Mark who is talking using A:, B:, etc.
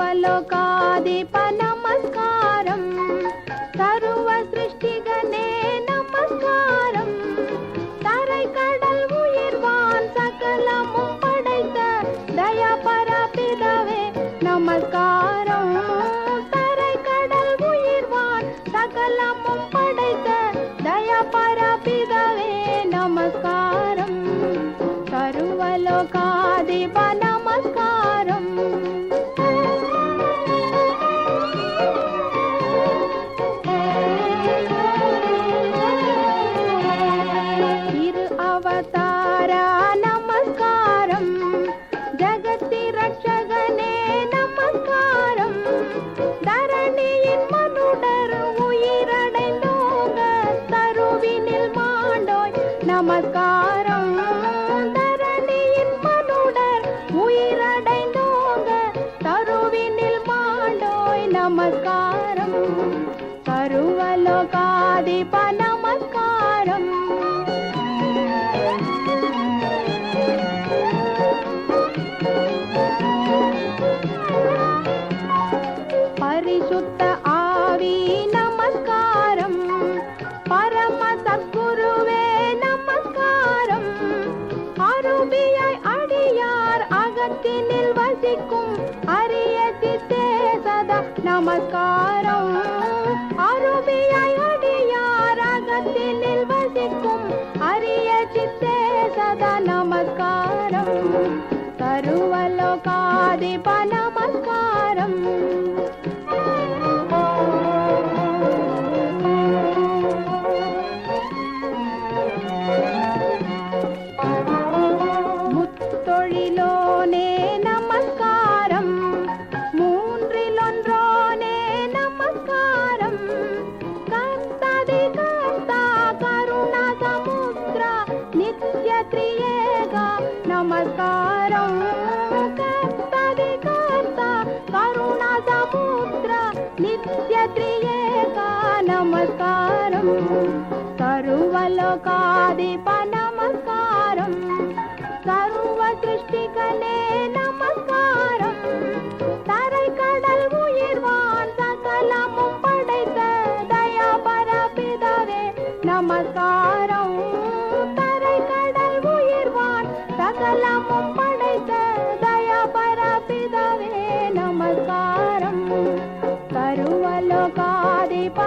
A: सर्वलोकाधिप नमस्कारं सर्व सृष्टिगणे नमस्कारं தரை கடல் உயிர்வான் சகலமும் படைத்த தயாபரபிதாவே நமஸ்காரம் தரை கடல் உயிர்வான் சகலமும் படைத்த தயாபரபிதாவே நமஸ்காரம் सर्वलोकाधिप नमस्कारं अवतारा नमस्कारं जगति रक्षगने नमस्कारं धरणिயின் மனுடர் உயிரடைந்தோங்க தருவினில் மாண்டோய் நமஸ்காரம் धरणिயின் மனுடர் உயிரடைந்தோங்க தருவினில் மாண்டோய் நமஸ்காரம் सर्वलोकाधिप नमस्कारं परिशुद्ध आवी नमस्कारं परम सद्गुरुवे नमस्कारं अरुबियाय अडियार अगत्तिनिल वसिक्कुम अरिय चित्ते सदा नमस्कारं अरुबियाय अडियार अगत्तिनिल वसिक्कुम अरिय चित्ते सदा नमस्कारं सर्वलोकाधिप नमस्कारं முத்தொழிலோனே நமஸ்காரம் மூன்றிலொன்றோனே நமஸ்காரம் கர்த்தாதி கர்த்தா கருணா சமுத்ரா நித்ய த்ரியேகா நமஸ்காரம் கர்த்தாதி கர்த்தா கருணா சமுத்ரா நித்ய த்ரியேகா நமஸ்காரம் सर्वलोकाधिप नमस्कारं सर्व सृष्टिगणे नमस्कारं தரை கடல் உயிர்வான் சகலமும் படைத்த தயாபரபிதாவே நமஸ்காரம் தரை கடல் உயிர்வான் சகலமும் படைத்த தயாபரபிதாவே நமஸ்காரம் सर्वलोकाधिप